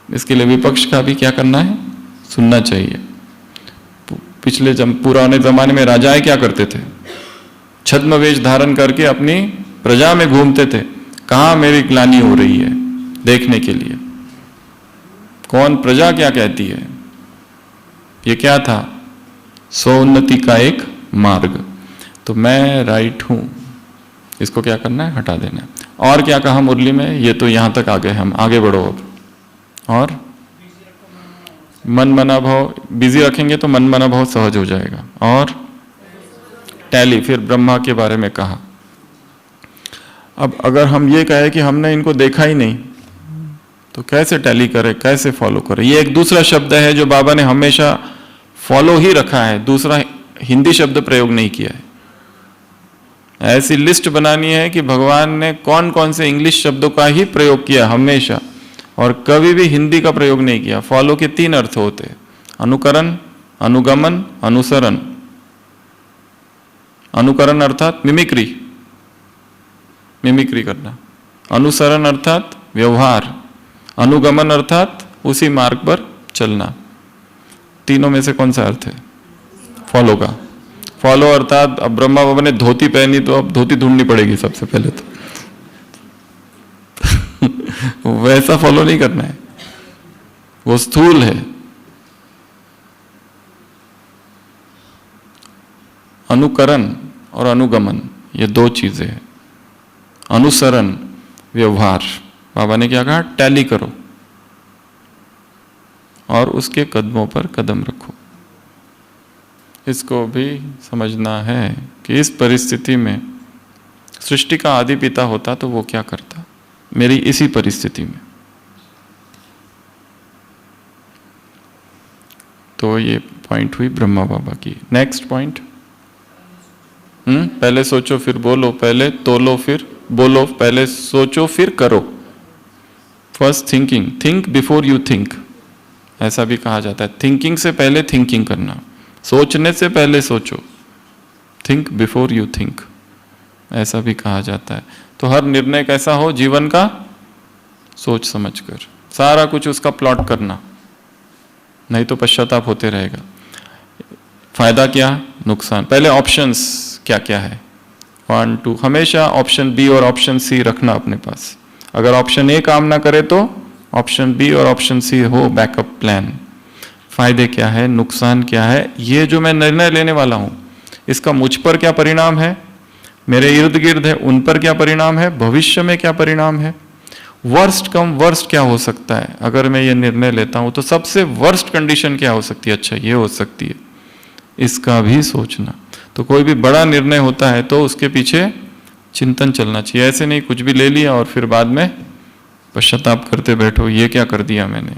इसके लिए विपक्ष का भी क्या करना है, सुनना चाहिए। पिछले पुराने जमाने में राजाएं क्या करते थे, छद्म वेश धारण करके अपनी प्रजा में घूमते थे, कहां मेरी ग्लानि हो रही है देखने के लिए, कौन प्रजा क्या कहती है। ये क्या था, स्वोन्नति का एक मार्ग। तो मैं राइट हूं, इसको क्या करना है, हटा देना है। और क्या कहा मुरली में, ये तो यहां तक आ गए हम, आगे बढ़ो अब। और मन मना भाव, बिजी रखेंगे तो मन मना भाव सहज हो जाएगा। और टैली, फिर ब्रह्मा के बारे में कहा। अब अगर हम ये कहें कि हमने इनको देखा ही नहीं तो कैसे टैली करें, कैसे फॉलो करें। ये एक दूसरा शब्द है जो बाबा ने हमेशा फॉलो ही रखा है, दूसरा हिंदी शब्द प्रयोग नहीं किया है। ऐसी लिस्ट बनानी है कि भगवान ने कौन कौन से इंग्लिश शब्दों का ही प्रयोग किया हमेशा, और कभी भी हिंदी का प्रयोग नहीं किया। फॉलो के तीन अर्थ होते हैं, अनुकरण, अनुगमन, अनुसरण। अनुकरण अर्थात मिमिक्री, मिमिक्री करना। अनुसरण अर्थात व्यवहार। अनुगमन अर्थात उसी मार्ग पर चलना। तीनों में से कौन सा अर्थ है, फॉलो का। फॉलो अर्थात अब ब्रह्मा बाबा ने धोती पहनी तो अब धोती ढूंढनी पड़ेगी सबसे पहले तो वैसा फॉलो नहीं करना है, वो स्थूल है। अनुकरण और अनुगमन ये दो चीजें हैं। अनुसरण व्यवहार, बाबा ने क्या कहा, टैली करो और उसके कदमों पर कदम रखो। इसको भी समझना है कि इस परिस्थिति में सृष्टि का आदि पिता होता तो वो क्या करता मेरी इसी परिस्थिति में। तो ये पॉइंट हुई ब्रह्मा बाबा की। नेक्स्ट पॉइंट, पहले सोचो फिर बोलो, पहले तोलो फिर बोलो, पहले सोचो फिर करो। First thinking, think before you think, ऐसा भी कहा जाता है। थिंकिंग से पहले थिंकिंग करना, सोचने से पहले सोचो, थिंक बिफोर यू थिंक, ऐसा भी कहा जाता है। तो हर निर्णय कैसा हो जीवन का, सोच समझकर, सारा कुछ उसका प्लॉट करना, नहीं तो पश्चाताप होते रहेगा। फायदा क्या, नुकसान, पहले ऑप्शंस क्या क्या है, 1 2, हमेशा ऑप्शन बी और ऑप्शन सी रखना अपने पास। अगर ऑप्शन ए काम ना करे तो ऑप्शन बी और ऑप्शन सी हो बैकअप प्लान। फायदे क्या है, नुकसान क्या है, ये जो मैं निर्णय लेने वाला हूं इसका मुझ पर क्या परिणाम है, मेरे इर्द गिर्द है उन पर क्या परिणाम है, भविष्य में क्या परिणाम है, वर्स्ट कम वर्स्ट क्या हो सकता है। अगर मैं ये निर्णय लेता हूं तो सबसे वर्स्ट कंडीशन क्या हो सकती है, अच्छा ये हो सकती है, इसका भी सोचना। तो कोई भी बड़ा निर्णय होता है तो उसके पीछे चिंतन चलना चाहिए। ऐसे नहीं कुछ भी ले लिया और फिर बाद में पश्चाताप करते बैठो, ये क्या कर दिया मैंने,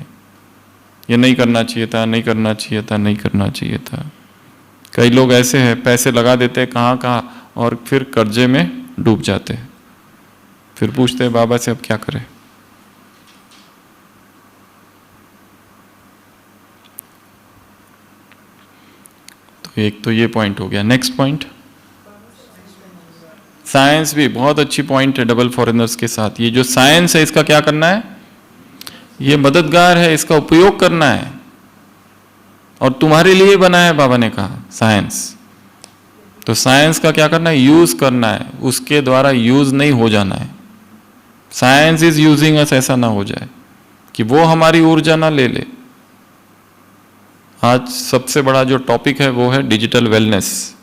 ये नहीं करना चाहिए था, नहीं करना चाहिए था, नहीं करना चाहिए था। कई लोग ऐसे हैं, पैसे लगा देते हैं कहाँ कहाँ और फिर कर्जे में डूब जाते हैं। फिर पूछते हैं बाबा से अब क्या करें। तो एक तो ये पॉइंट हो गया। नेक्स्ट पॉइंट, साइंस भी बहुत अच्छी पॉइंट है डबल फॉरेनर्स के साथ। ये जो साइंस है इसका क्या करना है, ये मददगार है, इसका उपयोग करना है और तुम्हारे लिए बना है, बाबा ने कहा साइंस। तो साइंस का क्या करना है, यूज करना है, उसके द्वारा यूज नहीं हो जाना है। साइंस इज यूजिंग अस, ऐसा ना हो जाए कि वो हमारी ऊर्जा ना ले ले। आज सबसे बड़ा जो टॉपिक है वो है डिजिटल वेलनेस।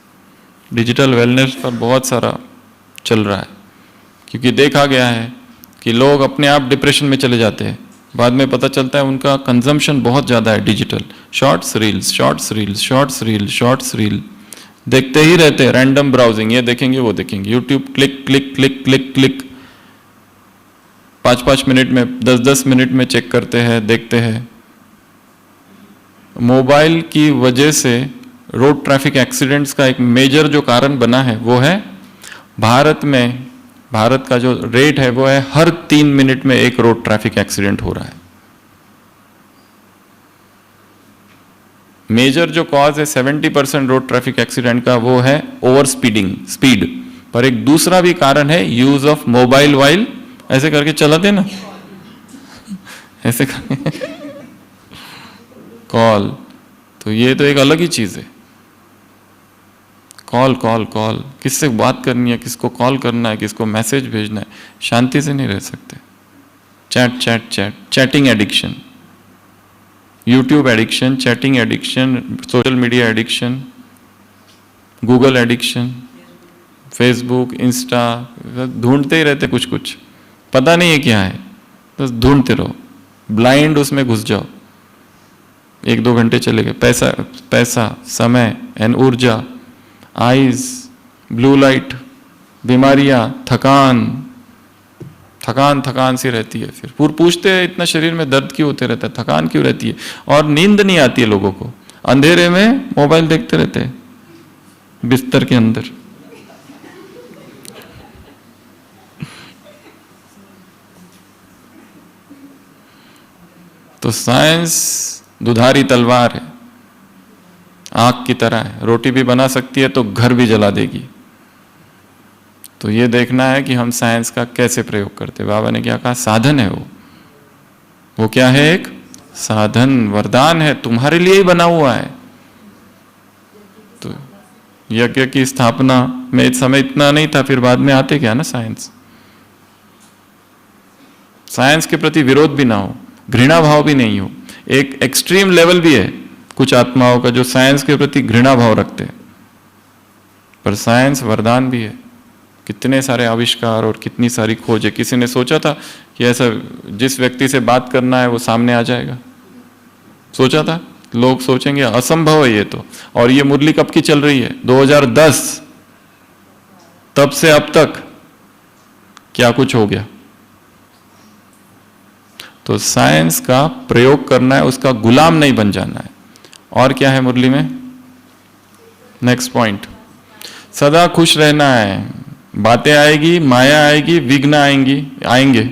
डिजिटल वेलनेस पर बहुत सारा चल रहा है, क्योंकि देखा गया है कि लोग अपने आप डिप्रेशन में चले जाते हैं, बाद में पता चलता है उनका कंजम्पशन बहुत ज़्यादा है digital. Shorts reels, shorts reels, shorts reel, shorts reel देखते ही रहते हैं, रैंडम ब्राउजिंग, ये देखेंगे वो देखेंगे, YouTube click click click click click, 5-5 minute में 10-10 मिनट में चेक करते हैं, देखते हैं। मोबाइल की वजह से रोड ट्रैफिक एक्सीडेंट्स का एक मेजर जो कारण बना है वो है भारत में, भारत का जो रेट है वो है हर 3 मिनट में एक रोड ट्रैफिक एक्सीडेंट हो रहा है। मेजर जो कॉज है 70% रोड ट्रैफिक एक्सीडेंट का वो है ओवर स्पीडिंग, स्पीड। पर एक दूसरा भी कारण है यूज ऑफ मोबाइल वाइल ऐसे करके चलाते ना, ऐसे करके कॉल, तो ये तो एक अलग ही चीज है। कॉल कॉल कॉल, किससे बात करनी है, किसको कॉल करना है, किसको मैसेज भेजना है, शांति से नहीं रह सकते। Chat chat chat, chatting addiction, YouTube addiction, chatting addiction, social media addiction, Google addiction, Facebook, Insta, ढूंढते ही रहते कुछ कुछ, पता नहीं है क्या है, बस ढूंढते रहो, ब्लाइंड उसमें घुस जाओ। 1-2 घंटे चले गए, पैसा, समय एंड ऊर्जा, आइज, ब्लू लाइट, बीमारियां, थकान सी रहती है। फिर पूछते हैं इतना शरीर में दर्द क्यों होते रहता है, थकान क्यों रहती है, और नींद नहीं आती है लोगों को, अंधेरे में मोबाइल देखते रहते हैं बिस्तर के अंदर। तो साइंस दुधारी तलवार है, आग की तरह है, रोटी भी बना सकती है तो घर भी जला देगी। तो ये देखना है कि हम साइंस का कैसे प्रयोग करते। बाबा ने क्या कहा, साधन है वो क्या है, एक साधन, वरदान है, तुम्हारे लिए ही बना हुआ है। तो यज्ञ की स्थापना में समय इतना नहीं था, फिर बाद में आते क्या ना साइंस के प्रति विरोध भी ना हो, घृणा भाव भी नहीं हो। एक एक्सट्रीम लेवल भी है कुछ आत्माओं का जो साइंस के प्रति घृणा भाव रखते हैं, पर साइंस वरदान भी है। कितने सारे आविष्कार और कितनी सारी खोज है। किसी ने सोचा था कि ऐसा जिस व्यक्ति से बात करना है वो सामने आ जाएगा? सोचा था? लोग सोचेंगे असंभव है ये तो। और ये मुरली कब की चल रही है? 2010। तब से अब तक क्या कुछ हो गया। तो साइंस का प्रयोग करना है, उसका गुलाम नहीं बन जाना है। और क्या है मुरली में? नेक्स्ट पॉइंट, सदा खुश रहना है। बातें आएगी, माया आएगी, विघ्न आएंगे,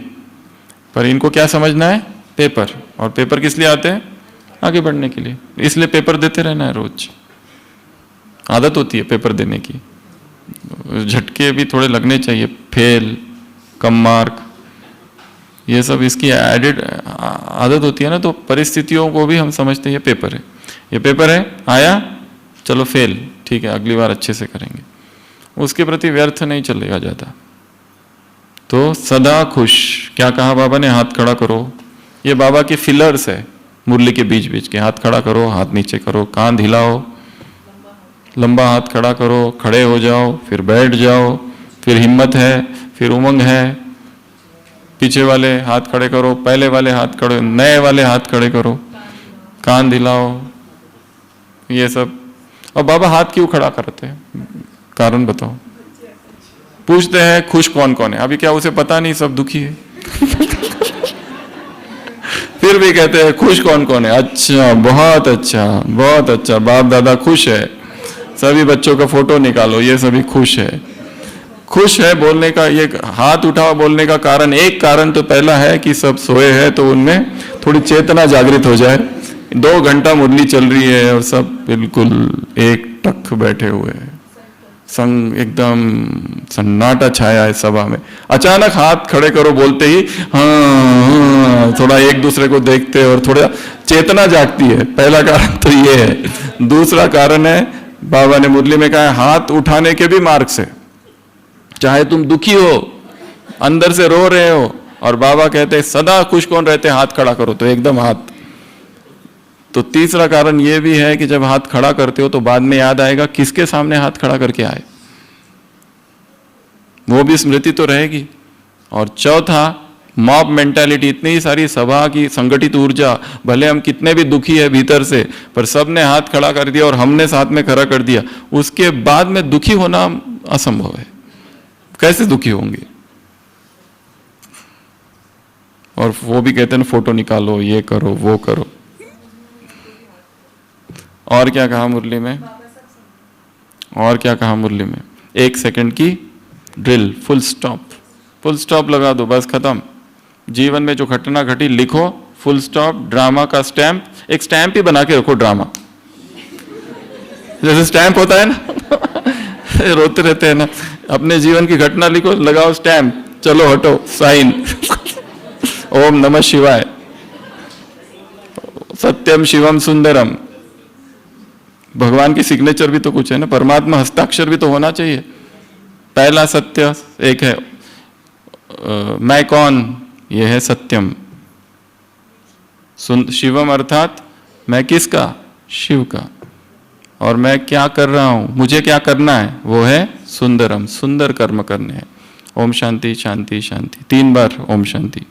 पर इनको क्या समझना है? पेपर। और पेपर किस लिए आते हैं? आगे बढ़ने के लिए। इसलिए पेपर देते रहना है रोज। आदत होती है पेपर देने की। झटके भी थोड़े लगने चाहिए, फेल, कम मार्क, ये सब इसकी एडिड आदत होती है ना। तो परिस्थितियों को भी हम समझते हैं ये पेपर है, ये पेपर है, आया चलो फेल, ठीक है अगली बार अच्छे से करेंगे। उसके प्रति व्यर्थ नहीं चलेगा ज़्यादा। तो सदा खुश, क्या कहा बाबा ने? हाथ खड़ा करो। ये बाबा के फिलर्स है मुरली के बीच बीच के। हाथ खड़ा करो, हाथ नीचे करो, कान हिलाओ, लंबा हाथ खड़ा करो, खड़े हो जाओ, फिर बैठ जाओ, फिर हिम्मत है, फिर उमंग है, पीछे वाले हाथ खड़े करो, पहले वाले हाथ खड़े, नए वाले हाथ खड़े करो, कान हिलाओ, ये सब। और बाबा हाथ क्यों खड़ा करते हैं? कारण बताओ। पूछते हैं खुश कौन कौन है? अभी क्या उसे पता नहीं सब दुखी है? फिर भी कहते हैं खुश कौन कौन है? अच्छा, बहुत अच्छा, बहुत अच्छा, बाप दादा खुश है, सभी बच्चों का फोटो निकालो, ये सभी खुश है। खुश है बोलने का, ये हाथ उठाओ बोलने का कारण, एक कारण तो पहला है कि सब सोए हैं तो उनमें थोड़ी चेतना जागृत हो जाए। 2 घंटा मुरली चल रही है और सब बिल्कुल एक टक बैठे हुए हैं, संग एकदम सन्नाटा छाया है सभा में। अचानक हाथ खड़े करो बोलते ही हाँ, थोड़ा एक दूसरे को देखते और थोड़ा चेतना जागती है। पहला कारण तो ये है। दूसरा कारण है, बाबा ने मुरली में कहा हाथ उठाने के भी मार्ग से, चाहे तुम दुखी हो, अंदर से रो रहे हो, और बाबा कहते हैं सदा खुश कौन रहते? हाथ खड़ा करो, तो एकदम हाथ। तो तीसरा कारण यह भी है कि जब हाथ खड़ा करते हो तो बाद में याद आएगा किसके सामने हाथ खड़ा करके आए, वो भी स्मृति तो रहेगी। और चौथा, मॉब मेंटालिटी, इतनी सारी सभा की संगठित ऊर्जा, भले हम कितने भी दुखी है भीतर से, पर सबने हाथ खड़ा कर दिया और हमने साथ में खड़ा कर दिया, उसके बाद में दुखी होना असंभव है। कैसे दुखी होंगे? और वो भी कहते हैं फोटो निकालो, ये करो, वो करो। और क्या कहा मुरली में? और क्या कहा मुरली में? 1 सेकंड की drill, full stop. Full stop लगा दो, बस खत्म। जीवन में जो घटना घटी लिखो, फुल स्टॉप। ड्रामा का स्टैंप, एक स्टैंप ही बना के रखो ड्रामा, जैसे स्टैंप होता है ना रोते रहते हैं ना, अपने जीवन की घटना लिखो, लगाओ स्टैंप, चलो हटो, साइन ओम नमः शिवाय, सत्यम शिवम सुंदरम। भगवान की सिग्नेचर भी तो कुछ है ना, परमात्मा हस्ताक्षर भी तो होना चाहिए। पहला सत्य एक है, मैं कौन? ये है सत्यम। शिवम अर्थात मैं किसका? शिव का। और मैं क्या कर रहा हूं, मुझे क्या करना है? वो है सुंदरम, सुंदर कर्म करने हैं। ओम शांति शांति शांति, 3 बार ओम शांति।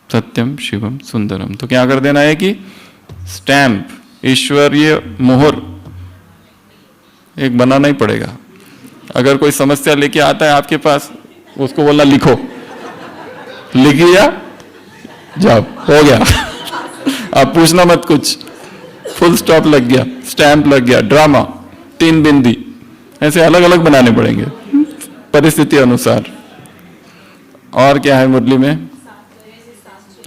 सत्यम शिवम सुंदरम, तो क्या कर देना है कि स्टैंप, ईश्वरीय मोहर एक बनाना ही पड़ेगा। अगर कोई समस्या लेके आता है आपके पास, उसको बोलना लिखो, लिख लिया, जाओ, हो गया आप पूछना मत कुछ, फुल स्टॉप लग गया, स्टैंप लग गया। ड्रामा 3 बिंदी, ऐसे अलग अलग बनाने पड़ेंगे परिस्थिति अनुसार। और क्या है मुरली में?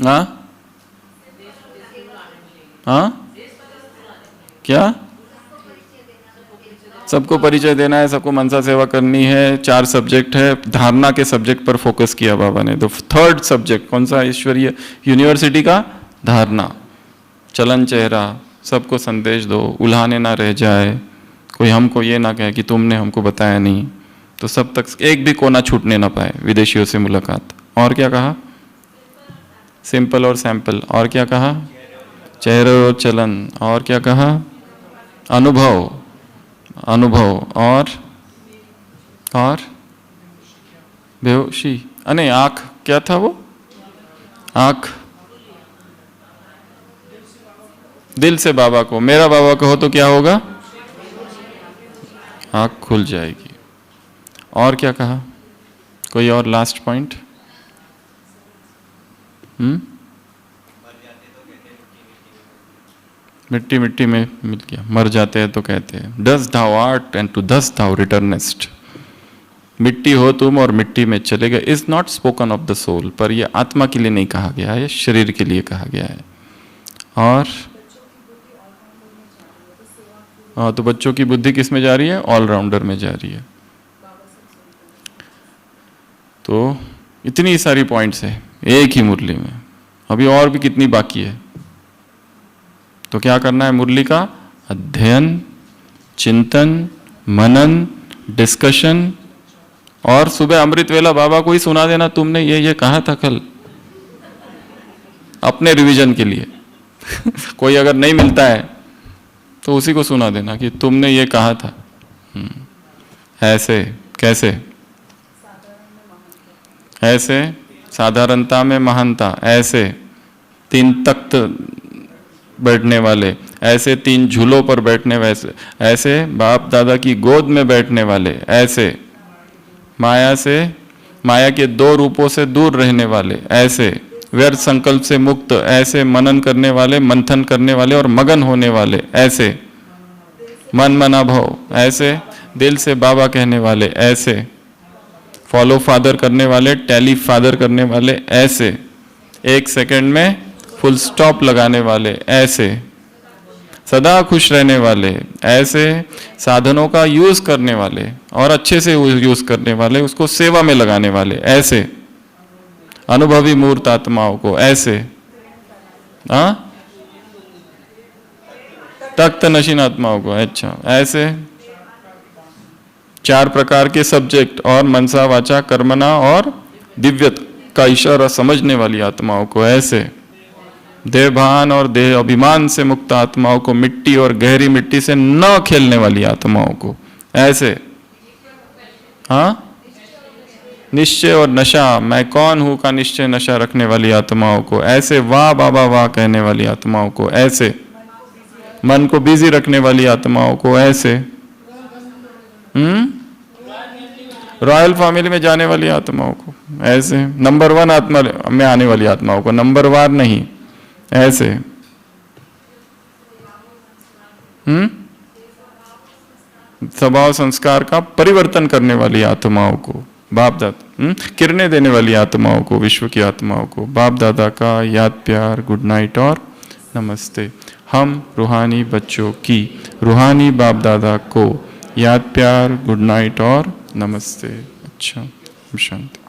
हाँ हाँ, क्या? सबको परिचय देना है, सबको मनसा सेवा करनी है। 4 सब्जेक्ट है, धारणा के सब्जेक्ट पर फोकस किया बाबा ने। तो 3rd सब्जेक्ट कौन सा? ईश्वरीय यूनिवर्सिटी का धारणा, चलन चेहरा, सबको संदेश दो, उल्हाने ना रह जाए, कोई हमको ये ना कहे कि तुमने हमको बताया नहीं, तो सब तक एक भी कोना छूटने ना पाए, विदेशियों से मुलाकात। और क्या कहा? सिंपल और सैंपल। और क्या कहा? चेहरे और चलन। और क्या कहा? अनुभव, अनुभव। और बेहोशी, अने आंख, क्या था वो? आंख, दिल से बाबा को, मेरा बाबा कहो तो क्या होगा? आंख खुल जाएगी। और क्या कहा? कोई और लास्ट पॉइंट? मिट्टी मिट्टी में मिल गया, मर जाते हैं तो कहते हैं dust thou art and to dust thou returnest. मिट्टी हो तुम और मिट्टी में चले गए is not spoken of the soul, पर यह आत्मा के लिए नहीं कहा गया है, शरीर के लिए कहा गया है। और तो बच्चों की बुद्धि किस में जा रही है? ऑलराउंडर में जा रही है। तो इतनी सारी पॉइंट्स है एक ही मुरली में, अभी और भी कितनी बाकी है। तो क्या करना है? मुरली का अध्ययन, चिंतन, मनन, डिस्कशन, और सुबह अमृत वेला बाबा को ही सुना देना, तुमने ये कहा था कल, अपने रिवीजन के लिए। कोई अगर नहीं मिलता है तो उसी को सुना देना कि तुमने ये कहा था। ऐसे कैसे? ऐसे साधारणता में महानता, ऐसे 3 तख्त बैठने वाले, ऐसे 3 झूलों पर बैठने वैसे, ऐसे बाप दादा की गोद में बैठने वाले, ऐसे माया के 2 रूपों से दूर रहने वाले, ऐसे व्यर्थ संकल्प से मुक्त, ऐसे मनन करने वाले, मंथन करने वाले और मगन होने वाले, ऐसे मन मना भव, ऐसे दिल से बाबा कहने वाले, ऐसे फॉलो फादर करने वाले, टैली फादर करने वाले, ऐसे 1 सेकंड में फुल स्टॉप लगाने वाले, ऐसे सदा खुश रहने वाले, ऐसे साधनों का यूज करने वाले और अच्छे से यूज करने वाले, उसको सेवा में लगाने वाले, ऐसे अनुभवी मूर्त आत्माओं को, ऐसे तख्त नशीन आत्माओं को, अच्छा ऐसे 4 प्रकार के सब्जेक्ट और मनसा वाचा कर्मणा और दिव्यत का इशारा समझने वाली आत्माओं को, ऐसे देहभान और देह अभिमान से मुक्त आत्माओं को, मिट्टी और गहरी मिट्टी से न खेलने वाली आत्माओं को, ऐसे निश्चय और नशा, मैं कौन हूं का निश्चय नशा रखने वाली आत्माओं को, ऐसे वाह बाबा वाह कहने वाली आत्माओं को, ऐसे मन को बिजी रखने वाली आत्माओं को, ऐसे रॉयल फैमिली में जाने वाली आत्माओं को, ऐसे नंबर 1 आत्मा में आने वाली आत्माओं को, नंबर वार नहीं, ऐसे स्वभाव संस्कार का परिवर्तन करने वाली आत्माओं को, बाप दादा किरणें देने वाली आत्माओं को, विश्व की आत्माओं को बाप दादा का याद प्यार, गुड नाइट और नमस्ते। हम रूहानी बच्चों की रूहानी बाप दादा को याद प्यार, गुड नाइट और नमस्ते। अच्छा, शांति।